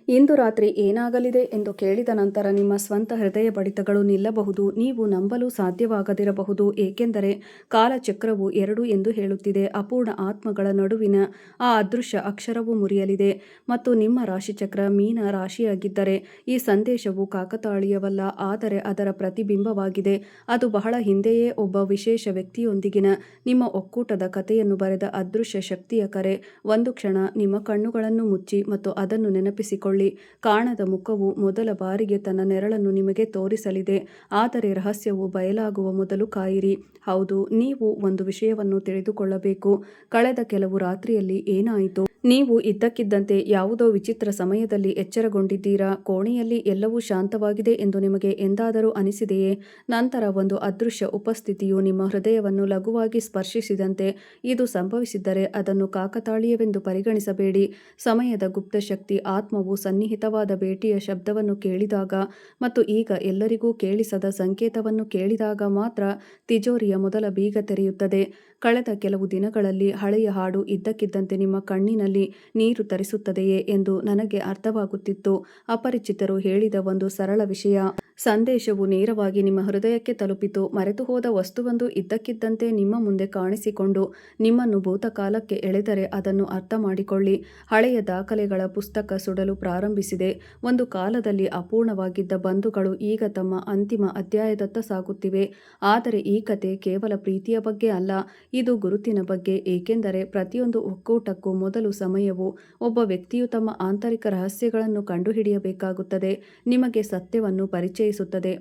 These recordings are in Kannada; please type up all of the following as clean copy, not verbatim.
ಇಂದು ರಾತ್ರಿ ಏನಾಗಲಿದೆ ಎಂದು ಕೇಳಿದ ನಂತರ ನಿಮ್ಮ ಸ್ವಂತ ಹೃದಯ ಬಡಿತಗಳು ನಿಲ್ಲಬಹುದು. ನೀವು ನಂಬಲು ಸಾಧ್ಯವಾಗದಿರಬಹುದು, ಏಕೆಂದರೆ ಕಾಲಚಕ್ರವು 2 ಎಂದು ಹೇಳುತ್ತಿದೆ. ಅಪೂರ್ಣ ಆತ್ಮಗಳ ನಡುವಿನ ಆ ಅದೃಶ್ಯ ಅಕ್ಷರವು ಮುರಿಯಲಿದೆ ಮತ್ತು ನಿಮ್ಮ ರಾಶಿಚಕ್ರ ಮೀನ ರಾಶಿಯಾಗಿದ್ದರೆ ಈ ಸಂದೇಶವು ಕಾಕತಾಳೀಯವಲ್ಲ, ಆದರೆ ಅದರ ಪ್ರತಿಬಿಂಬವಾಗಿದೆ. ಅದು ಬಹಳ ಹಿಂದೆಯೇ ಒಬ್ಬ ವಿಶೇಷ ವ್ಯಕ್ತಿಯೊಂದಿಗಿನ ನಿಮ್ಮ ಒಕ್ಕೂಟದ ಕಥೆಯನ್ನು ಬರೆದ ಅದೃಶ್ಯ ಶಕ್ತಿಯ ಕರೆ. ಒಂದು ಕ್ಷಣ ನಿಮ್ಮ ಕಣ್ಣುಗಳನ್ನು ಮುಚ್ಚಿ ಮತ್ತು ಅದನ್ನು ನೆನಪಿಸಿಕೊಳ್ಳಿ. ಕಾಣದ ಮುಖವು ಮೊದಲ ಬಾರಿಗೆ ತನ್ನ ನೆರಳನ್ನು ನಿಮಗೆ ತೋರಿಸಲಿದೆ, ಆದರೆ ರಹಸ್ಯವು ಬಯಲಾಗುವ ಮೊದಲು ಕಾಯಿರಿ. ಹೌದು, ನೀವು ಒಂದು ವಿಷಯವನ್ನು ತಿಳಿದುಕೊಳ್ಳಬೇಕು. ಕಳೆದ ಕೆಲವು ರಾತ್ರಿಯಲ್ಲಿ ಏನಾಯಿತು? ನೀವು ಇದ್ದಕ್ಕಿದ್ದಂತೆ ಯಾವುದೋ ವಿಚಿತ್ರ ಸಮಯದಲ್ಲಿ ಎಚ್ಚರಗೊಂಡಿದ್ದೀರಾ. ಕೋಣೆಯಲ್ಲಿ ಎಲ್ಲವೂ ಶಾಂತವಾಗಿದೆ ಎಂದು ನಿಮಗೆ ಎಂದಾದರೂ ಅನಿಸಿದೆಯೇ? ನಂತರ ಒಂದು ಅದೃಶ್ಯ ಉಪಸ್ಥಿತಿಯು ನಿಮ್ಮ ಹೃದಯವನ್ನು ಲಘುವಾಗಿ ಸ್ಪರ್ಶಿಸಿದಂತೆ. ಇದು ಸಂಭವಿಸಿದ್ದರೆ ಅದನ್ನು ಕಾಕತಾಳೀಯವೆಂದು ಪರಿಗಣಿಸಬೇಡಿ. ಸಮಯದ ಗುಪ್ತಶಕ್ತಿ ಆತ್ಮವು ಸನ್ನಿಹಿತವಾದ ಭೇಟಿಯ ಶಬ್ದವನ್ನು ಕೇಳಿದಾಗ ಮತ್ತು ಈಗ ಎಲ್ಲರಿಗೂ ಕೇಳಿಸದ ಸಂಕೇತವನ್ನು ಕೇಳಿದಾಗ ಮಾತ್ರ ತಿಜೋರಿಯ ಮೊದಲ ಬೀಗ ತೆರೆಯುತ್ತದೆ. ಕಳೆದ ಕೆಲವು ದಿನಗಳಲ್ಲಿ ಹಳೆಯ ಹಾಡು ಇದ್ದಕ್ಕಿದ್ದಂತೆ ನಿಮ್ಮ ಕಣ್ಣಿನಲ್ಲಿ ನೀರು ತರಿಸುತ್ತದೆಯೇ ಎಂದು ನನಗೆ ಅರ್ಥವಾಗುತ್ತಿತ್ತು. ಅಪರಿಚಿತರು ಹೇಳಿದ ಒಂದು ಸರಳ ವಿಷಯ. ಸಂದೇಶವು ನೇರವಾಗಿ ನಿಮ್ಮ ಹೃದಯಕ್ಕೆ ತಲುಪಿತು. ಮರೆತುಹೋದ ವಸ್ತುವೊಂದು ಇದ್ದಕ್ಕಿದ್ದಂತೆ ನಿಮ್ಮ ಮುಂದೆ ಕಾಣಿಸಿಕೊಂಡು ನಿಮ್ಮನ್ನು ಭೂತಕಾಲಕ್ಕೆ ಎಳೆದರೆ ಅದನ್ನು ಅರ್ಥ ಮಾಡಿಕೊಳ್ಳಿ. ಹಳೆಯ ದಾಖಲೆಗಳ ಪುಸ್ತಕ ಸುಡಲು ಪ್ರಾರಂಭಿಸಿದೆ. ಒಂದು ಕಾಲದಲ್ಲಿ ಅಪೂರ್ಣವಾಗಿದ್ದ ಬಂಧುಗಳು ಈಗ ತಮ್ಮ ಅಂತಿಮ ಅಧ್ಯಾಯದತ್ತ ಸಾಗುತ್ತಿವೆ. ಆದರೆ ಈ ಕತೆ ಕೇವಲ ಪ್ರೀತಿಯ ಬಗ್ಗೆ ಅಲ್ಲ, ಇದು ಗುರುತಿನ ಬಗ್ಗೆ. ಏಕೆಂದರೆ ಪ್ರತಿಯೊಂದು ಒಕ್ಕೂಟಕ್ಕೂ ಮೊದಲು ಸಮಯವು ಒಬ್ಬ ವ್ಯಕ್ತಿಯು ತಮ್ಮ ಆಂತರಿಕ ರಹಸ್ಯಗಳನ್ನು ಕಂಡುಹಿಡಿಯಬೇಕಾಗುತ್ತದೆ, ನಿಮಗೆ ಸತ್ಯವನ್ನು ಪರಿಚಯಿಸುತ್ತದೆ.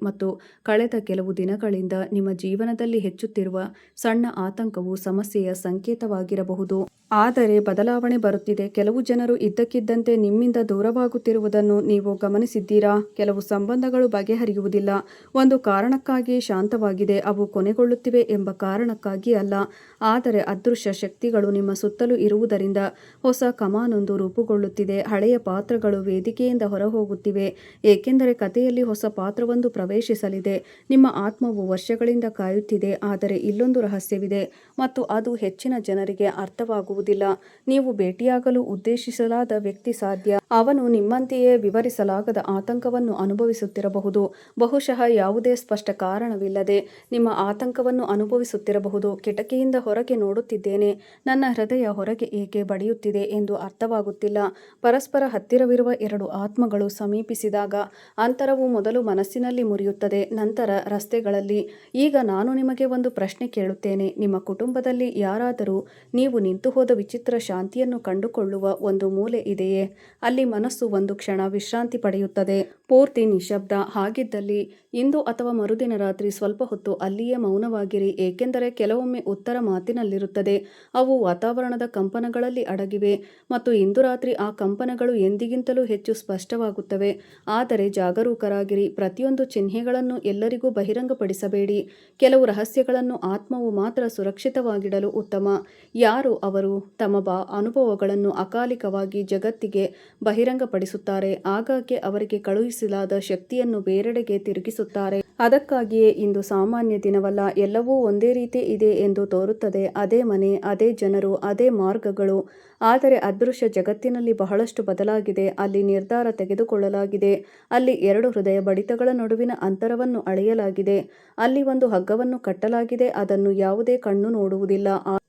ಮತ್ತು ಕಳೆದ ಕೆಲವು ದಿನಗಳಿಂದ ನಿಮ್ಮ ಜೀವನದಲ್ಲಿ ಹೆಚ್ಚುತ್ತಿರುವ ಸಣ್ಣ ಆತಂಕವು ಸಮಸ್ಯೆಯ ಸಂಕೇತವಾಗಿರಬಹುದು. ಆದರೆ ಬದಲಾವಣೆ ಬರುತ್ತಿದೆ. ಕೆಲವು ಜನರು ಇದ್ದಕ್ಕಿದ್ದಂತೆ ನಿಮ್ಮಿಂದ ದೂರವಾಗುತ್ತಿರುವುದನ್ನು ನೀವು ಗಮನಿಸಿದ್ದೀರಾ? ಕೆಲವು ಸಂಬಂಧಗಳು ಬಗೆಹರಿಯುವುದಿಲ್ಲ ಒಂದು ಕಾರಣಕ್ಕಾಗಿ ಶಾಂತವಾಗಿದೆ, ಅವು ಕೊನೆಗೊಳ್ಳುತ್ತಿವೆ ಎಂಬ ಕಾರಣಕ್ಕಾಗಿ ಅಲ್ಲ. ಆದರೆ ಅದೃಶ್ಯ ಶಕ್ತಿಗಳು ನಿಮ್ಮ ಸುತ್ತಲೂ ಇರುವುದರಿಂದ ಹೊಸ ಕಮಾನೊಂದು ರೂಪುಗೊಳ್ಳುತ್ತಿದೆ. ಹಳೆಯ ಪಾತ್ರಗಳು ವೇದಿಕೆಯಿಂದ ಹೊರಹೋಗುತ್ತಿವೆ, ಏಕೆಂದರೆ ಕಥೆಯಲ್ಲಿ ಹೊಸ ಪಾತ್ರವೊಂದು ಪ್ರವೇಶಿಸಲಿದೆ. ನಿಮ್ಮ ಆತ್ಮವು ವರ್ಷಗಳಿಂದ ಕಾಯುತ್ತಿದೆ, ಆದರೆ ಇಲ್ಲೊಂದು ರಹಸ್ಯವಿದೆ ಮತ್ತು ಅದು ಹೆಚ್ಚಿನ ಜನರಿಗೆ ಅರ್ಥವಾಗುವುದಿಲ್ಲ. ನೀವು ಭೇಟಿಯಾಗಲು ಉದ್ದೇಶಿಸಲಾದ ವ್ಯಕ್ತಿ ಸಾಧ್ಯ. ಅವನು ನಿಮ್ಮಂತೆಯೇ ವಿವರಿಸಲಾಗದ ಆತಂಕವನ್ನು ಅನುಭವಿಸುತ್ತಿರಬಹುದು. ಬಹುಶಃ ಯಾವುದೇ ಸ್ಪಷ್ಟ ಕಾರಣವಿಲ್ಲದೆ ನಿಮ್ಮ ಆತಂಕವನ್ನು ಅನುಭವಿಸುತ್ತಿರಬಹುದು. ಕಿಟಕಿಯಿಂದ ಹೊರಗೆ ನೋಡುತ್ತಿದ್ದೇನೆ, ನನ್ನ ಹೃದಯ ಹೊರಗೆ ಏಕೆ ಬಡಿಯುತ್ತಿದೆ ಎಂದು ಅರ್ಥವಾಗುತ್ತಿಲ್ಲ. ಪರಸ್ಪರ ಹತ್ತಿರವಿರುವ 2 ಆತ್ಮಗಳು ಸಮೀಪಿಸಿದಾಗ ಅಂತರವು ಮೊದಲು ಮನಸ್ಸಿನಲ್ಲಿ ಮುರಿಯುತ್ತದೆ, ನಂತರ ರಸ್ತೆಗಳಲ್ಲಿ. ಈಗ ನಾನು ನಿಮಗೆ ಒಂದು ಪ್ರಶ್ನೆ ಕೇಳುತ್ತೇನೆ. ನಿಮ್ಮ ಕುಟುಂಬದಲ್ಲಿ ಯಾರಾದರೂ ನೀವು ನಿಂತುಹೋದ ವಿಚಿತ್ರ ಶಾಂತಿಯನ್ನು ಕಂಡುಕೊಳ್ಳುವ ಒಂದು ಮೂಲೆ ಇದೆಯೇ? ಅಲ್ಲಿ ಮನಸ್ಸು ಒಂದು ಕ್ಷಣ ವಿಶ್ರಾಂತಿ ಪಡೆಯುತ್ತದೆ. ಪೂರ್ತಿ ನಿಶ್ಶಬ್ದ. ಹಾಗಿದ್ದಲ್ಲಿ ಇಂದು ಅಥವಾ ಮರುದಿನ ರಾತ್ರಿ ಸ್ವಲ್ಪ ಹೊತ್ತು ಅಲ್ಲಿಯೇ ಮೌನವಾಗಿರಿ, ಏಕೆಂದರೆ ಕೆಲವೊಮ್ಮೆ ಉತ್ತರ ಮಾತಿನಲ್ಲಿರುತ್ತದೆ. ಅವು ವಾತಾವರಣದ ಕಂಪನಗಳಲ್ಲಿ ಅಡಗಿವೆ ಮತ್ತು ಇಂದು ರಾತ್ರಿ ಆ ಕಂಪನಗಳು ಎಂದಿಗಿಂತಲೂ ಹೆಚ್ಚು ಸ್ಪಷ್ಟವಾಗುತ್ತವೆ. ಆದರೆ ಜಾಗರೂಕರಾಗಿರಿ. ಪ್ರತಿಯೊಂದು ಚಿಹ್ನೆಗಳನ್ನು ಎಲ್ಲರಿಗೂ ಬಹಿರಂಗಪಡಿಸಬೇಡಿ. ಕೆಲವು ರಹಸ್ಯಗಳನ್ನು ಆತ್ಮವು ಮಾತ್ರ ಸುರಕ್ಷಿತವಾಗಿಡಲು ಉತ್ತಮ. ಯಾರು ಅವರು ತಮ್ಮ ಅನುಭವಗಳನ್ನು ಅಕಾಲಿಕವಾಗಿ ಜಗತ್ತಿಗೆ ಬಹಿರಂಗಪಡಿಸುತ್ತಾರೆ, ಆಗಾಗ್ಗೆ ಅವರಿಗೆ ಕಳುಹಿಸಲಾದ ಶಕ್ತಿಯನ್ನು ಬೇರೆಡೆಗೆ ತಿರುಗಿಸುತ್ತಾರೆ. ಅದಕ್ಕಾಗಿಯೇ ಇಂದು ಸಾಮಾನ್ಯ ದಿನವಲ್ಲ. ಎಲ್ಲವೂ ಒಂದೇ ರೀತಿ ಇದೆ ಎಂದು ತೋರುತ್ತದೆ, ಅದೇ ಮನೆ, ಅದೇ ಜನರು, ಅದೇ ಮಾರ್ಗಗಳು. ಆದರೆ ಅದೃಶ್ಯ ಜಗತ್ತಿನಲ್ಲಿ ಬಹಳಷ್ಟು ಬದಲಾಗಿದೆ. ಅಲ್ಲಿ ನಿರ್ಧಾರ ತೆಗೆದುಕೊಳ್ಳಲಾಗಿದೆ, ಅಲ್ಲಿ 2 ಹೃದಯ ಬಡಿತಗಳ ನಡುವಿನ ಅಂತರವನ್ನು ಅಳೆಯಲಾಗಿದೆ, ಅಲ್ಲಿ ಒಂದು ಹಗ್ಗವನ್ನು ಕಟ್ಟಲಾಗಿದೆ, ಅದನ್ನು ಯಾವುದೇ ಕಣ್ಣು ನೋಡುವುದಿಲ್ಲ.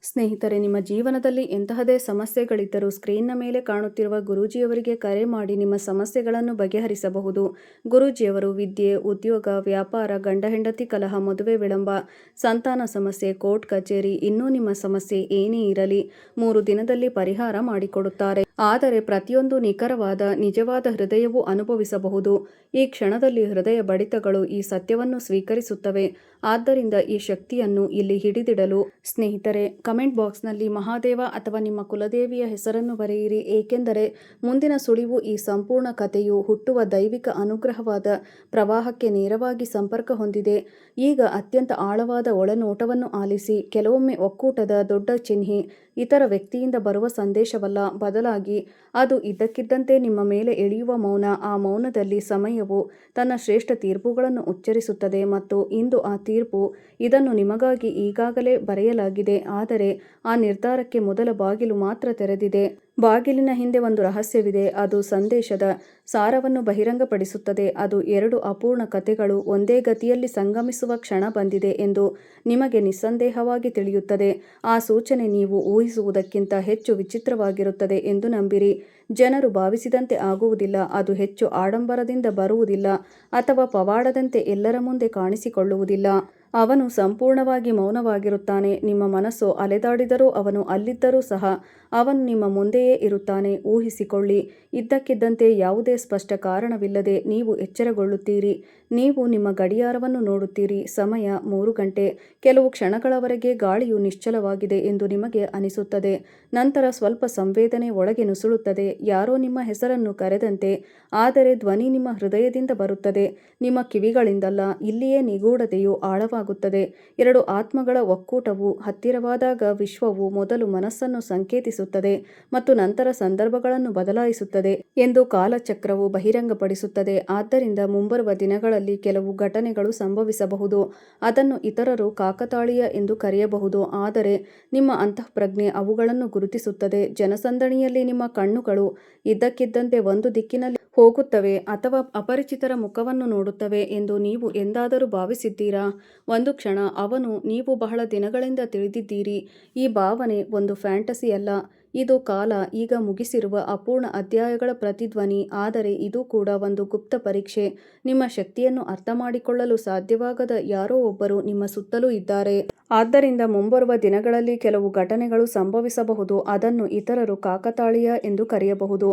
ಸ್ನೇಹಿತರೆ, ನಿಮ್ಮ ಜೀವನದಲ್ಲಿ ಎಂತಹದೇ ಸಮಸ್ಯೆಗಳಿದ್ದರೂ ಸ್ಕ್ರೀನ್ನ ಮೇಲೆ ಕಾಣುತ್ತಿರುವ ಗುರೂಜಿಯವರಿಗೆ ಕರೆ ಮಾಡಿ ನಿಮ್ಮ ಸಮಸ್ಯೆಗಳನ್ನು ಬಗೆಹರಿಸಬಹುದು. ಗುರೂಜಿಯವರು ವಿದ್ಯೆ, ಉದ್ಯೋಗ, ವ್ಯಾಪಾರ, ಗಂಡ ಹೆಂಡತಿ ಕಲಹ, ಮದುವೆ ವಿಳಂಬ, ಸಂತಾನ ಸಮಸ್ಯೆ, ಕೋರ್ಟ್ ಕಚೇರಿ, ಇನ್ನೂ ನಿಮ್ಮ ಸಮಸ್ಯೆ ಏನೇ ಇರಲಿ 3 ದಿನದಲ್ಲಿ ಪರಿಹಾರ ಮಾಡಿಕೊಡುತ್ತಾರೆ. ಆದರೆ ಪ್ರತಿಯೊಂದು ನಿಖರವಾದ ನಿಜವಾದ ಹೃದಯವೂ ಅನುಭವಿಸಬಹುದು. ಈ ಕ್ಷಣದಲ್ಲಿ ಹೃದಯ ಬಡಿತಗಳು ಈ ಸತ್ಯವನ್ನು ಸ್ವೀಕರಿಸುತ್ತವೆ. ಆದ್ದರಿಂದ ಈ ಶಕ್ತಿಯನ್ನು ಇಲ್ಲಿ ಹಿಡಿದಿಡಲು ಸ್ನೇಹಿತರೆ, ಕಮೆಂಟ್ ಬಾಕ್ಸ್ನಲ್ಲಿ ಮಹಾದೇವ ಅಥವಾ ನಿಮ್ಮ ಕುಲದೇವಿಯ ಹೆಸರನ್ನು ಬರೆಯಿರಿ, ಏಕೆಂದರೆ ಮುಂದಿನ ಸುಳಿವು ಈ ಸಂಪೂರ್ಣ ಕಥೆಯು ಹುಟ್ಟುವ ದೈವಿಕ ಅನುಗ್ರಹವಾದ ಪ್ರವಾಹಕ್ಕೆ ನೇರವಾಗಿ ಸಂಪರ್ಕ ಹೊಂದಿದೆ. ಈಗ ಅತ್ಯಂತ ಆಳವಾದ ಒಳನೋಟವನ್ನು ಆಲಿಸಿ. ಕೆಲವೊಮ್ಮೆ ಒಕ್ಕೂಟದ ದೊಡ್ಡ ಚಿಹ್ನೆ ಇತರ ವ್ಯಕ್ತಿಯಿಂದ ಬರುವ ಸಂದೇಶವಲ್ಲ, ಬದಲಾಗಿ ಅದು ಇದ್ದಕ್ಕಿದ್ದಂತೆ ನಿಮ್ಮ ಮೇಲೆ ಎಳೆಯುವ ಮೌನ. ಆ ಮೌನದಲ್ಲಿ ಸಮಯವು ತನ್ನ ಶ್ರೇಷ್ಠ ತೀರ್ಪುಗಳನ್ನು ಉಚ್ಚರಿಸುತ್ತದೆ ಮತ್ತು ಇಂದು ಆ ತೀರ್ಪು ಇದನ್ನು ನಿಮಗಾಗಿ ಈಗಾಗಲೇ ಬರೆಯಲಾಗಿದೆ, ಆದರೆ ಆ ನಿರ್ಧಾರಕ್ಕೆ ಮೊದಲ ಬಾಗಿಲು ಮಾತ್ರ ತೆರೆದಿದೆ. ಬಾಗಿಲಿನ ಹಿಂದೆ ಒಂದು ರಹಸ್ಯವಿದೆ. ಅದು ಸಂದೇಶದ ಸಾರವನ್ನು ಬಹಿರಂಗಪಡಿಸುತ್ತದೆ. ಅದು 2 ಅಪೂರ್ಣ ಕಥೆಗಳು ಒಂದೇ ಗತಿಯಲ್ಲಿ ಸಂಗಮಿಸುವ ಕ್ಷಣ ಬಂದಿದೆ ಎಂದು ನಿಮಗೆ ನಿಸ್ಸಂದೇಹವಾಗಿ ತಿಳಿಯುತ್ತದೆ. ಆ ಸೂಚನೆ ನೀವು ಊಹಿಸುವುದಕ್ಕಿಂತ ಹೆಚ್ಚು ವಿಚಿತ್ರವಾಗಿರುತ್ತದೆ ಎಂದು ನಂಬಿರಿ. ಜನರು ಭಾವಿಸಿದಂತೆ ಆಗುವುದಿಲ್ಲ. ಅದು ಹೆಚ್ಚು ಆಡಂಬರದಿಂದ ಬರುವುದಿಲ್ಲ ಅಥವಾ ಪವಾಡದಂತೆ ಎಲ್ಲರ ಮುಂದೆ ಕಾಣಿಸಿಕೊಳ್ಳುವುದಿಲ್ಲ. ಅವನು ಸಂಪೂರ್ಣವಾಗಿ ಮೌನವಾಗಿರುತ್ತಾನೆ. ನಿಮ್ಮ ಮನಸ್ಸು ಅಲೆದಾಡಿದರೂ ಅವನು ಅಲ್ಲಿದ್ದರೂ ಸಹ ಅವನು ನಿಮ್ಮ ಮುಂದೆಯೇ ಇರುತ್ತಾನೆ. ಊಹಿಸಿಕೊಳ್ಳಿ, ಇದ್ದಕ್ಕಿದ್ದಂತೆ ಯಾವುದೇ ಸ್ಪಷ್ಟ ಕಾರಣವಿಲ್ಲದೆ ನೀವು ಎಚ್ಚರಗೊಳ್ಳುತ್ತೀರಿ. ನೀವು ನಿಮ್ಮ ಗಡಿಯಾರವನ್ನು ನೋಡುತ್ತೀರಿ. ಸಮಯ 3 ಗಂಟೆ. ಕೆಲವು ಕ್ಷಣಗಳವರೆಗೆ ಗಾಳಿಯು ನಿಶ್ಚಲವಾಗಿದೆ ಎಂದು ನಿಮಗೆ ಅನಿಸುತ್ತದೆ. ನಂತರ ಸ್ವಲ್ಪ ಸಂವೇದನೆ ಒಳಗೆ ನುಸುಳುತ್ತದೆ, ಯಾರೋ ನಿಮ್ಮ ಹೆಸರನ್ನು ಕರೆದಂತೆ. ಆದರೆ ಧ್ವನಿ ನಿಮ್ಮ ಹೃದಯದಿಂದ ಬರುತ್ತದೆ, ನಿಮ್ಮ ಕಿವಿಗಳಿಂದಲ್ಲ. ಇಲ್ಲಿಯೇ ನಿಗೂಢತೆಯು ಆಳವಾಗುತ್ತದೆ. 2 ಆತ್ಮಗಳ ಒಕ್ಕೂಟವು ಹತ್ತಿರವಾದಾಗ ವಿಶ್ವವು ಮೊದಲು ಮನಸ್ಸನ್ನು ಸಂಕೇತಿಸುತ್ತದೆ ಮತ್ತು ನಂತರ ಸಂದರ್ಭಗಳನ್ನು ಬದಲಾಯಿಸುತ್ತದೆ ಎಂದು ಕಾಲಚಕ್ರವು ಬಹಿರಂಗಪಡಿಸುತ್ತದೆ. ಆದ್ದರಿಂದ ಮುಂಬರುವ ದಿನಗಳಲ್ಲಿ ಕೆಲವು ಘಟನೆಗಳು ಸಂಭವಿಸಬಹುದು. ಅದನ್ನು ಇತರರು ಕಾಕತಾಳೀಯ ಎಂದು ಕರೆಯಬಹುದು, ಆದರೆ ನಿಮ್ಮ ಅಂತಃಪ್ರಜ್ಞೆ ಅವುಗಳನ್ನು ಗುರುತಿಸುತ್ತದೆ. ಜನಸಂದಣಿಯಲ್ಲಿ ನಿಮ್ಮ ಕಣ್ಣುಗಳು ಇದ್ದಕ್ಕಿದ್ದಂತೆ ಒಂದು ದಿಕ್ಕಿನಲ್ಲಿ ಹೋಗುತ್ತವೆ ಅಥವಾ ಅಪರಿಚಿತರ ಮುಖವನ್ನು ನೋಡುತ್ತವೆ ಎಂದು ನೀವು ಎಂದಾದರೂ ಭಾವಿಸಿದ್ದೀರಾ? ಒಂದು ಕ್ಷಣ ಅವನು ನೀವು ಬಹಳ ದಿನಗಳಿಂದ ತಿಳಿದಿದ್ದೀರಿ. ಈ ಭಾವನೆ ಒಂದು ಫ್ಯಾಂಟಸಿಯಲ್ಲ. ಇದು ಕಾಲ ಈಗ ಮುಗಿಸಿರುವ ಅಪೂರ್ಣ ಅಧ್ಯಾಯಗಳ ಪ್ರತಿಧ್ವನಿ. ಆದರೆ ಇದು ಕೂಡ ಒಂದು ಗುಪ್ತ ಪರೀಕ್ಷೆ. ನಿಮ್ಮ ಶಕ್ತಿಯನ್ನು ಅರ್ಥಮಾಡಿಕೊಳ್ಳಲು ಸಾಧ್ಯವಾಗದ ಯಾರೋ ಒಬ್ಬರು ನಿಮ್ಮ ಸುತ್ತಲೂ ಇದ್ದಾರೆ. ಆದ್ದರಿಂದ ಮುಂಬರುವ ದಿನಗಳಲ್ಲಿ ಕೆಲವು ಘಟನೆಗಳು ಸಂಭವಿಸಬಹುದು. ಅದನ್ನು ಇತರರು ಕಾಕತಾಳೀಯ ಎಂದು ಕರೆಯಬಹುದು,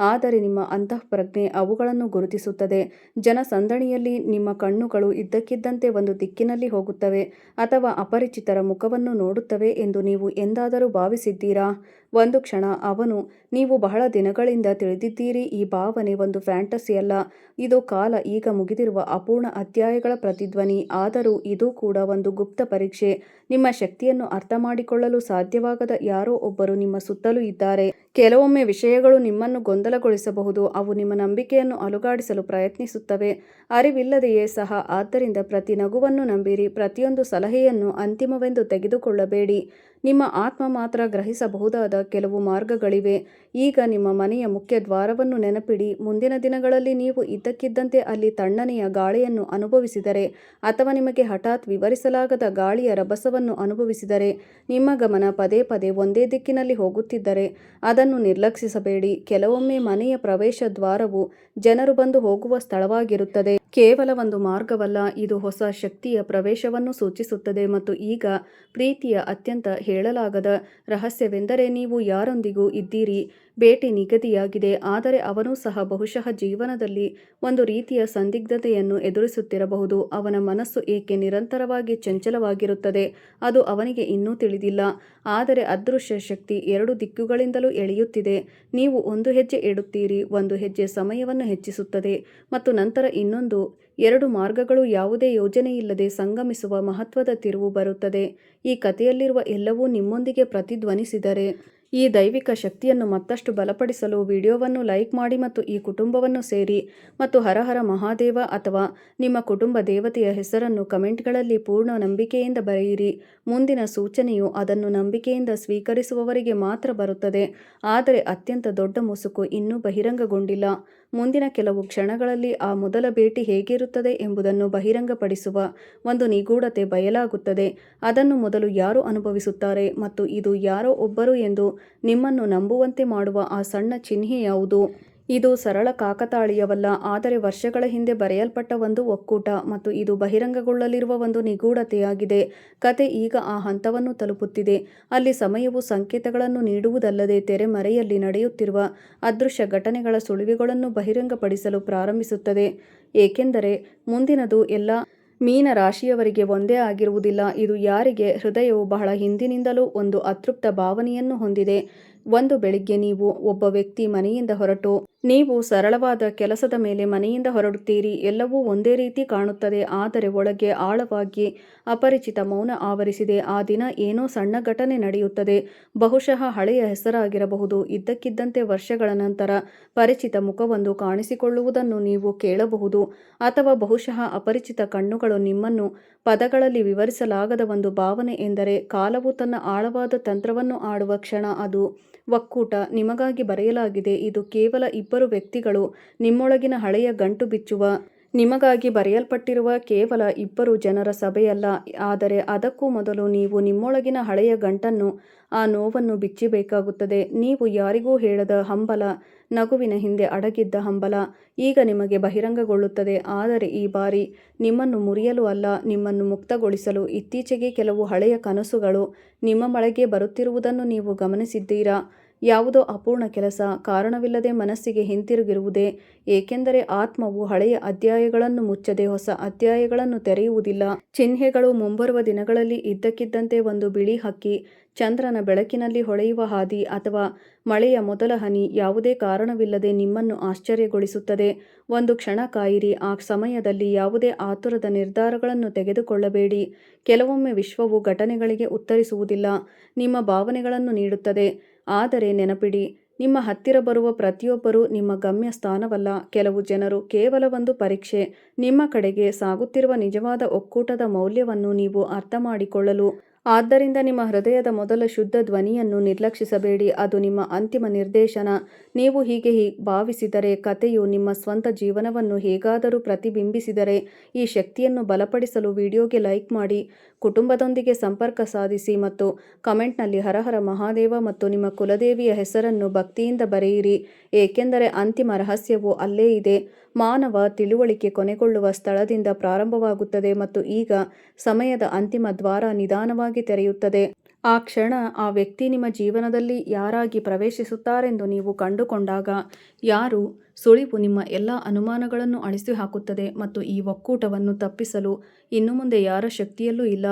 ಆದರೆ ನಿಮ್ಮ ಅಂತಃಪ್ರಜ್ಞೆ ಅವುಗಳನ್ನು ಗುರುತಿಸುತ್ತದೆ. ಜನಸಂದಣಿಯಲ್ಲಿ ನಿಮ್ಮ ಕಣ್ಣುಗಳು ಇದ್ದಕ್ಕಿದ್ದಂತೆ ಒಂದು ದಿಕ್ಕಿನಲ್ಲಿ ಹೋಗುತ್ತವೆ ಅಥವಾ ಅಪರಿಚಿತರ ಮುಖವನ್ನು ನೋಡುತ್ತವೆ ಎಂದು ನೀವು ಎಂದಾದರೂ ಭಾವಿಸಿದ್ದೀರಾ? ಒಂದು ಕ್ಷಣ ಅವನು ನೀವು ಬಹಳ ದಿನಗಳಿಂದ ತಿಳಿದಿದ್ದೀರಿ. ಈ ಭಾವನೆ ಒಂದು ಫ್ಯಾಂಟಸಿಯಲ್ಲ. ಇದು ಕಾಲ ಈಗ ಮುಗಿದಿರುವ ಅಪೂರ್ಣ ಅಧ್ಯಾಯಗಳ ಪ್ರತಿಧ್ವನಿ. ಆದರೂ ಇದು ಕೂಡ ಒಂದು ಗುಪ್ತ ಪರೀಕ್ಷೆ. ನಿಮ್ಮ ಶಕ್ತಿಯನ್ನು ಅರ್ಥಮಾಡಿಕೊಳ್ಳಲು ಸಾಧ್ಯವಾಗದ ಯಾರೋ ಒಬ್ಬರು ನಿಮ್ಮ ಸುತ್ತಲೂ ಇದ್ದಾರೆ. ಕೆಲವೊಮ್ಮೆ ವಿಷಯಗಳು ನಿಮ್ಮನ್ನು ಗೊಂದಲಗೊಳಿಸಬಹುದು. ಅವು ನಿಮ್ಮ ನಂಬಿಕೆಯನ್ನು ಅಲುಗಾಡಿಸಲು ಪ್ರಯತ್ನಿಸುತ್ತವೆ, ಅರಿವಿಲ್ಲದೆಯೇ ಸಹ. ಆದ್ದರಿಂದ ಪ್ರತಿ ನಗುವನ್ನು ನಂಬಿರಿ. ಪ್ರತಿಯೊಂದು ಸಲಹೆಯನ್ನು ಅಂತಿಮವೆಂದು ತೆಗೆದುಕೊಳ್ಳಬೇಡಿ. ನಿಮ್ಮ ಆತ್ಮ ಮಾತ್ರ ಗ್ರಹಿಸಬಹುದಾದ ಕೆಲವು ಮಾರ್ಗಗಳಿವೆ. ಈಗ ನಿಮ್ಮ ಮನೆಯ ಮುಖ್ಯ ದ್ವಾರವನ್ನು ನೆನಪಿಡಿ. ಮುಂದಿನ ದಿನಗಳಲ್ಲಿ ನೀವು ಇದ್ದಕ್ಕಿದ್ದಂತೆ ಅಲ್ಲಿ ತಣ್ಣನೆಯ ಗಾಳಿಯನ್ನು ಅನುಭವಿಸಿದರೆ ಅಥವಾ ನಿಮಗೆ ಹಠಾತ್ ವಿವರಿಸಲಾಗದ ಗಾಳಿಯ ರಭಸವನ್ನು ಅನುಭವಿಸಿದರೆ, ನಿಮ್ಮ ಗಮನ ಪದೇ ಪದೇ ಒಂದೇ ದಿಕ್ಕಿನಲ್ಲಿ ಹೋಗುತ್ತಿದ್ದರೆ ಅದನ್ನು ನಿರ್ಲಕ್ಷಿಸಬೇಡಿ. ಕೆಲವೊಮ್ಮೆ ಮನೆಯ ಪ್ರವೇಶ ದ್ವಾರವು ಜನರು ಬಂದು ಹೋಗುವ ಸ್ಥಳವಾಗಿರುತ್ತದೆ, ಕೇವಲ ಒಂದು ಮಾರ್ಗವಲ್ಲ. ಇದು ಹೊಸ ಶಕ್ತಿಯ ಪ್ರವೇಶವನ್ನು ಸೂಚಿಸುತ್ತದೆ. ಮತ್ತು ಈಗ ಪ್ರೀತಿಯ ಅತ್ಯಂತ ಹೇಳಲಾಗದ ರಹಸ್ಯವೆಂದರೆ ನೀವು ಯಾರೊಂದಿಗೂ ಇದ್ದೀರಿ. ಭೇಟಿ ನಿಗದಿಯಾಗಿದೆ, ಆದರೆ ಅವನೂ ಸಹ ಬಹುಶಃ ಜೀವನದಲ್ಲಿ ಒಂದು ರೀತಿಯ ಸಂದಿಗ್ಧತೆಯನ್ನು ಎದುರಿಸುತ್ತಿರಬಹುದು. ಅವನ ಮನಸ್ಸು ಏಕೆ ನಿರಂತರವಾಗಿ ಚಂಚಲವಾಗಿರುತ್ತದೆ ಅದು ಅವನಿಗೆ ಇನ್ನೂ ತಿಳಿದಿಲ್ಲ. ಆದರೆ ಅದೃಶ್ಯ ಶಕ್ತಿ 2 ದಿಕ್ಕುಗಳಿಂದಲೂ ಎಳೆಯುತ್ತಿದೆ. ನೀವು ಒಂದು ಹೆಜ್ಜೆ ಇಡುತ್ತೀರಿ, ಒಂದು ಹೆಜ್ಜೆ ಸಮಯವನ್ನು ಹೆಚ್ಚಿಸುತ್ತದೆ ಮತ್ತು ನಂತರ ಇನ್ನೊಂದು. 2 ಮಾರ್ಗಗಳು ಯಾವುದೇ ಯೋಜನೆಯಿಲ್ಲದೆ ಸಂಗಮಿಸುವ ಮಹತ್ವದ ತಿರುವು ಬರುತ್ತದೆ. ಈ ಕಥೆಯಲ್ಲಿರುವ ಎಲ್ಲವೂ ನಿಮ್ಮೊಂದಿಗೆ ಪ್ರತಿಧ್ವನಿಸಿದರೆ, ಈ ದೈವಿಕ ಶಕ್ತಿಯನ್ನು ಮತ್ತಷ್ಟು ಬಲಪಡಿಸಲು ವಿಡಿಯೋವನ್ನು ಲೈಕ್ ಮಾಡಿ ಮತ್ತು ಈ ಕುಟುಂಬವನ್ನು ಸೇರಿ. ಮತ್ತು ಹರ ಹರ ಮಹಾದೇವ ಅಥವಾ ನಿಮ್ಮ ಕುಟುಂಬ ದೇವತೆಯ ಹೆಸರನ್ನು ಕಮೆಂಟ್ಗಳಲ್ಲಿ ಪೂರ್ಣ ನಂಬಿಕೆಯಿಂದ ಬರೆಯಿರಿ. ಮುಂದಿನ ಸೂಚನೆಯು ಅದನ್ನು ನಂಬಿಕೆಯಿಂದ ಸ್ವೀಕರಿಸುವವರಿಗೆ ಮಾತ್ರ ಬರುತ್ತದೆ, ಆದರೆ ಅತ್ಯಂತ ದೊಡ್ಡ ಮುಸುಕು ಇನ್ನೂ ಬಹಿರಂಗಗೊಂಡಿಲ್ಲ. ಮುಂದಿನ ಕೆಲವು ಕ್ಷಣಗಳಲ್ಲಿ ಆ ಮೊದಲ ಭೇಟಿ ಹೇಗಿರುತ್ತದೆ ಎಂಬುದನ್ನು ಬಹಿರಂಗಪಡಿಸುವ ಒಂದು ನಿಗೂಢತೆ ಬಯಲಾಗುತ್ತದೆ. ಅದನ್ನು ಮೊದಲು ಯಾರು ಅನುಭವಿಸುತ್ತಾರೆ ಮತ್ತು ಇದು ಯಾರೋ ಒಬ್ಬರು ಎಂದು ನಿಮ್ಮನ್ನು ನಂಬುವಂತೆ ಮಾಡುವ ಆ ಸಣ್ಣ ಚಿಹ್ನೆ ಯಾವುದು? ಇದು ಸರಳ ಕಾಕತಾಳೀಯವಲ್ಲ, ಆದರೆ ವರ್ಷಗಳ ಹಿಂದೆ ಬರೆಯಲ್ಪಟ್ಟ ಒಂದು ಒಕ್ಕೂಟ, ಮತ್ತು ಇದು ಬಹಿರಂಗಗೊಳ್ಳಲಿರುವ ಒಂದು ನಿಗೂಢತೆಯಾಗಿದೆ. ಕತೆ ಈಗ ಆ ಹಂತವನ್ನು ತಲುಪುತ್ತಿದೆ, ಅಲ್ಲಿ ಸಮಯವು ಸಂಕೇತಗಳನ್ನು ನೀಡುವುದಲ್ಲದೆ ತೆರೆಮರೆಯಲ್ಲಿ ನಡೆಯುತ್ತಿರುವ ಅದೃಶ್ಯ ಘಟನೆಗಳ ಸುಳಿವುಗಳನ್ನು ಬಹಿರಂಗಪಡಿಸಲು ಪ್ರಾರಂಭಿಸುತ್ತದೆ. ಏಕೆಂದರೆ ಮುಂದಿನದು ಎಲ್ಲ ಮೀನ ರಾಶಿಯವರಿಗೆ ಒಂದೇ ಆಗಿರುವುದಿಲ್ಲ. ಇದು ಯಾರಿಗೆ ಹೃದಯವು ಬಹಳ ಹಿಂದಿನಿಂದಲೂ ಒಂದು ಅತೃಪ್ತ ಭಾವನೆಯನ್ನು ಹೊಂದಿದೆ. ಒಂದು ಬೆಳಿಗ್ಗೆ ನೀವು ಒಬ್ಬ ವ್ಯಕ್ತಿ ಮನೆಯಿಂದ ಹೊರಟು ನೀವು ಸರಳವಾದ ಕೆಲಸದ ಮೇಲೆ ಮನೆಯಿಂದ ಹೊರಡುತ್ತೀರಿ. ಎಲ್ಲವೂ ಒಂದೇ ರೀತಿ ಕಾಣುತ್ತದೆ, ಆದರೆ ಒಳಗೆ ಆಳವಾಗಿ ಅಪರಿಚಿತ ಮೌನ ಆವರಿಸಿದೆ. ಆ ದಿನ ಏನೋ ಸಣ್ಣ ಘಟನೆ ನಡೆಯುತ್ತದೆ. ಬಹುಶಃ ಹಳೆಯ ಹೆಸರಾಗಿರಬಹುದು. ಇದ್ದಕ್ಕಿದ್ದಂತೆ ವರ್ಷಗಳ ನಂತರ ಪರಿಚಿತ ಮುಖವೊಂದು ಕಾಣಿಸಿಕೊಳ್ಳುವುದನ್ನು ನೀವು ಕೇಳಬಹುದು. ಅಥವಾ ಬಹುಶಃ ಅಪರಿಚಿತ ಕಣ್ಣುಗಳು ನಿಮ್ಮನ್ನು ಪದಗಳಲ್ಲಿ ವಿವರಿಸಲಾಗದ ಒಂದು ಭಾವನೆ. ಎಂದರೆ ಕಾಲವು ತನ್ನ ಆಳವಾದ ತಂತ್ರವನ್ನು ಆಡುವ ಕ್ಷಣ ಅದು. ಒಕ್ಕೂಟ ನಿಮಗಾಗಿ ಬರೆಯಲಾಗಿದೆ. ಇದು ಕೇವಲ ಇಬ್ಬರು ವ್ಯಕ್ತಿಗಳು ನಿಮ್ಮೊಳಗಿನ ಹಳೆಯ ಗಂಟು ಬಿಚ್ಚುವ, ನಿಮಗಾಗಿ ಬರೆಯಲ್ಪಟ್ಟಿರುವ ಕೇವಲ ಇಬ್ಬರು ಜನರ ಸಭೆಯಲ್ಲ. ಆದರೆ ಅದಕ್ಕೂ ಮೊದಲು ನೀವು ನಿಮ್ಮೊಳಗಿನ ಹಳೆಯ ಗಂಟನ್ನು, ಆ ನೋವನ್ನು ಬಿಚ್ಚಬೇಕಾಗುತ್ತದೆ. ನೀವು ಯಾರಿಗೂ ಹೇಳದ ಹಂಬಲ, ನಗುವಿನ ಹಿಂದೆ ಅಡಗಿದ್ದ ಹಂಬಲ ಈಗ ನಿಮಗೆ ಬಹಿರಂಗಗೊಳ್ಳುತ್ತದೆ. ಆದರೆ ಈ ಬಾರಿ ನಿಮ್ಮನ್ನು ಮುರಿಯಲು ಅಲ್ಲ, ನಿಮ್ಮನ್ನು ಮುಕ್ತಗೊಳಿಸಲು. ಇತ್ತೀಚೆಗೆ ಕೆಲವು ಹಳೆಯ ಕನಸುಗಳು ನಿಮ್ಮ ಮಳೆಗೆ ಬರುತ್ತಿರುವುದನ್ನು ನೀವು ಗಮನಿಸಿದ್ದೀರಾ? ಯಾವುದೋ ಅಪೂರ್ಣ ಕೆಲಸ ಕಾರಣವಿಲ್ಲದೆ ಮನಸ್ಸಿಗೆ ಹಿಂತಿರುಗಿರುವುದೇ? ಏಕೆಂದರೆ ಆತ್ಮವು ಹಳೆಯ ಅಧ್ಯಾಯಗಳನ್ನು ಮುಚ್ಚದೆ ಹೊಸ ಅಧ್ಯಾಯಗಳನ್ನು ತೆರೆಯುವುದಿಲ್ಲ. ಚಿಹ್ನೆಗಳು ಮುಂಬರುವ ದಿನಗಳಲ್ಲಿ ಇದ್ದಕ್ಕಿದ್ದಂತೆ ಒಂದು ಬಿಳಿ ಹಕ್ಕಿ, ಚಂದ್ರನ ಬೆಳಕಿನಲ್ಲಿ ಹೊಳೆಯುವ ಹಾದಿ, ಅಥವಾ ಮಳೆಯ ಮೊದಲ ಹನಿ ಯಾವುದೇ ಕಾರಣವಿಲ್ಲದೆ ನಿಮ್ಮನ್ನು ಆಶ್ಚರ್ಯಗೊಳಿಸುತ್ತದೆ. ಒಂದು ಕ್ಷಣ ಕಾಯಿರಿ. ಆ ಸಮಯದಲ್ಲಿ ಯಾವುದೇ ಆತುರದ ನಿರ್ಧಾರಗಳನ್ನು ತೆಗೆದುಕೊಳ್ಳಬೇಡಿ. ಕೆಲವೊಮ್ಮೆ ವಿಶ್ವವು ಘಟನೆಗಳಿಗೆ ಉತ್ತರಿಸುವುದಿಲ್ಲ, ನಿಮ್ಮ ಭಾವನೆಗಳನ್ನು ನೀಡುತ್ತದೆ. ಆದರೆ ನೆನಪಿಡಿ, ನಿಮ್ಮ ಹತ್ತಿರ ಬರುವ ಪ್ರತಿಯೊಬ್ಬರೂ ನಿಮ್ಮ ಗಮ್ಯ ಸ್ಥಾನವಲ್ಲ. ಕೆಲವು ಜನರು ಕೇವಲ ಒಂದು ಪರೀಕ್ಷೆ. ನಿಮ್ಮ ಕಡೆಗೆ ಸಾಗುತ್ತಿರುವ ನಿಜವಾದ ಒಕ್ಕೂಟದ ಮೌಲ್ಯವನ್ನು ನೀವು ಅರ್ಥಮಾಡಿಕೊಳ್ಳಲು. ಆದ್ದರಿಂದ ನಿಮ್ಮ ಹೃದಯದ ಮೊದಲ ಶುದ್ಧ ಧ್ವನಿಯನ್ನು ನಿರ್ಲಕ್ಷಿಸಬೇಡಿ. ಅದು ನಿಮ್ಮ ಅಂತಿಮ ನಿರ್ದೇಶನ. ನೀವು ಹೀಗೆ ಭಾವಿಸಿದರೆ, ಕಥೆಯು ನಿಮ್ಮ ಸ್ವಂತ ಜೀವನವನ್ನು ಹೇಗಾದರೂ ಪ್ರತಿಬಿಂಬಿಸಿದರೆ, ಈ ಶಕ್ತಿಯನ್ನು ಬಲಪಡಿಸಲು ವಿಡಿಯೋಗೆ ಲೈಕ್ ಮಾಡಿ, ಕುಟುಂಬದೊಂದಿಗೆ ಸಂಪರ್ಕ ಸಾಧಿಸಿ ಮತ್ತು ಕಮೆಂಟ್ನಲ್ಲಿ ಹರ ಹರ ಮಹಾದೇವ ಮತ್ತು ನಿಮ್ಮ ಕುಲದೇವಿಯ ಹೆಸರನ್ನು ಭಕ್ತಿಯಿಂದ ಬರೆಯಿರಿ. ಏಕೆಂದರೆ ಅಂತಿಮ ರಹಸ್ಯವು ಅಲ್ಲೇ ಇದೆ. ಮಾನವ ತಿಳುವಳಿಕೆ ಕೊನೆಗೊಳ್ಳುವ ಸ್ಥಳದಿಂದ ಪ್ರಾರಂಭವಾಗುತ್ತದೆ ಮತ್ತು ಈಗ ಸಮಯದ ಅಂತಿಮ ದ್ವಾರ ನಿಧಾನವಾಗಿ ತೆರೆಯುತ್ತದೆ. ಆ ಕ್ಷಣ ಆ ವ್ಯಕ್ತಿ ನಿಮ್ಮ ಜೀವನದಲ್ಲಿ ಯಾರಾಗಿ ಪ್ರವೇಶಿಸುತ್ತಾರೆಂದು ನೀವು ಕಂಡುಕೊಂಡಾಗ, ಯಾರು ಸುಳಿವು ನಿಮ್ಮ ಎಲ್ಲ ಅನುಮಾನಗಳನ್ನು ಅಳಿಸಿಹಾಕುತ್ತದೆ ಮತ್ತು ಈ ಒಕ್ಕೂಟವನ್ನು ತಪ್ಪಿಸಲು ಇನ್ನು ಮುಂದೆ ಯಾರ ಶಕ್ತಿಯಲ್ಲೂ ಇಲ್ಲ.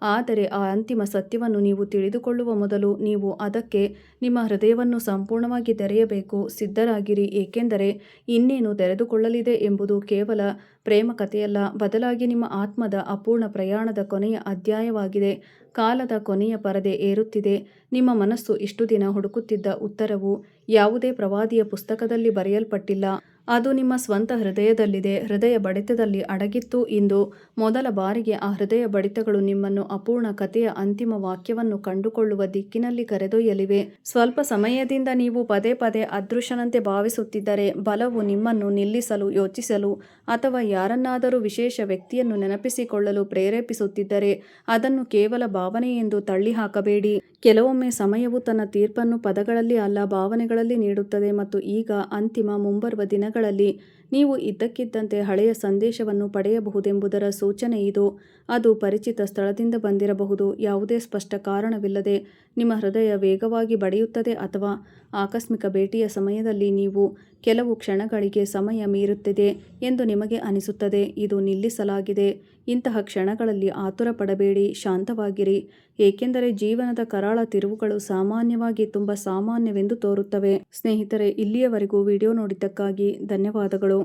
ಆದರೆ ಆ ಅಂತಿಮ ಸತ್ಯವನ್ನು ನೀವು ತಿಳಿದುಕೊಳ್ಳುವ ಮೊದಲು ನೀವು ಅದಕ್ಕೆ ನಿಮ್ಮ ಹೃದಯವನ್ನು ಸಂಪೂರ್ಣವಾಗಿ ತೆರೆಯಬೇಕು. ಸಿದ್ಧರಾಗಿರಿ, ಏಕೆಂದರೆ ಇನ್ನೇನು ತೆರೆದುಕೊಳ್ಳಲಿದೆ ಎಂಬುದು ಕೇವಲ ಪ್ರೇಮ ಕಥೆಯಲ್ಲ, ಬದಲಾಗಿ ನಿಮ್ಮ ಆತ್ಮದ ಅಪೂರ್ಣ ಪ್ರಯಾಣದ ಕೊನೆಯ ಅಧ್ಯಾಯವಾಗಿದೆ. ಕಾಲದ ಕೊನೆಯ ಪರದೆ ಏರುತ್ತಿದೆ. ನಿಮ್ಮ ಮನಸ್ಸು ಇಷ್ಟು ದಿನ ಹುಡುಕುತ್ತಿದ್ದ ಉತ್ತರವು ಯಾವುದೇ ಪ್ರವಾದಿಯ ಪುಸ್ತಕದಲ್ಲಿ ಬರೆಯಲ್ಪಟ್ಟಿಲ್ಲ. ಅದು ನಿಮ್ಮ ಸ್ವಂತ ಹೃದಯದಲ್ಲಿದೆ. ಹೃದಯ ಬಡಿತದಲ್ಲಿ ಅಡಗಿತ್ತು. ಇಂದು ಮೊದಲ ಬಾರಿಗೆ ಆ ಹೃದಯ ಬಡಿತಗಳು ನಿಮ್ಮನ್ನು ಅಪೂರ್ಣ ಕಥೆಯ ಅಂತಿಮ ವಾಕ್ಯವನ್ನು ಕಂಡುಕೊಳ್ಳುವ ದಿಕ್ಕಿನಲ್ಲಿ ಕರೆದೊಯ್ಯಲಿವೆ. ಸ್ವಲ್ಪ ಸಮಯದಿಂದ ನೀವು ಪದೇ ಪದೇ ಅದೃಶ್ಯನಂತೆ ಭಾವಿಸುತ್ತಿದ್ದರೆ, ಬಲವು ನಿಮ್ಮನ್ನು ನಿಲ್ಲಿಸಲು ಯೋಚಿಸಲು ಅಥವಾ ಯಾರನ್ನಾದರೂ ವಿಶೇಷ ವ್ಯಕ್ತಿಯನ್ನು ನೆನಪಿಸಿಕೊಳ್ಳಲು ಪ್ರೇರೇಪಿಸುತ್ತಿದ್ದರೆ, ಅದನ್ನು ಕೇವಲ ಭಾವನೆ ಎಂದು ತಳ್ಳಿಹಾಕಬೇಡಿ. ಕೆಲವೊಮ್ಮೆ ಸಮಯವು ತನ್ನ ತೀರ್ಪನ್ನು ಪದಗಳಲ್ಲಿ ಅಲ್ಲ, ಭಾವನೆಗಳಲ್ಲಿ ನೀಡುತ್ತದೆ. ಮತ್ತು ಈಗ ಅಂತಿಮ ಮುಂಬರುವ ದಿನಗಳಲ್ಲಿ ನೀವು ಇದ್ದಕ್ಕಿದ್ದಂತೆ ಹಳೆಯ ಸಂದೇಶವನ್ನು ಪಡೆಯಬಹುದೆಂಬುದರ ಸೂಚನೆ ಇದು. ಅದು ಪರಿಚಿತ ಸ್ಥಳದಿಂದ ಬಂದಿರಬಹುದು. ಯಾವುದೇ ಸ್ಪಷ್ಟ ಕಾರಣವಿಲ್ಲದೆ ನಿಮ್ಮ ಹೃದಯ ವೇಗವಾಗಿ ಬಡಿಯುತ್ತದೆ, ಅಥವಾ ಆಕಸ್ಮಿಕ ಭೇಟಿಯ ಸಮಯದಲ್ಲಿ ನೀವು ಕೆಲವು ಕ್ಷಣಗಳಿಗೆ ಸಮಯ ಮೀರುತ್ತಿದೆ ಎಂದು ನಿಮಗೆ ಅನಿಸುತ್ತದೆ. ಇದು ನಿಲ್ಲಿಸಲಾಗಿದೆ. ಇಂತಹ ಕ್ಷಣಗಳಲ್ಲಿ ಆತುರ ಪಡಬೇಡಿ, ಶಾಂತವಾಗಿರಿ. ಏಕೆಂದರೆ ಜೀವನದ ಕರಾಳ ತಿರುವುಗಳು ಸಾಮಾನ್ಯವಾಗಿ ತುಂಬ ಸಾಮಾನ್ಯವೆಂದು ತೋರುತ್ತವೆ. ಸ್ನೇಹಿತರೆ, ಇಲ್ಲಿಯವರೆಗೂ ವಿಡಿಯೋ ನೋಡಿದ್ದಕ್ಕಾಗಿ ಧನ್ಯವಾದಗಳು.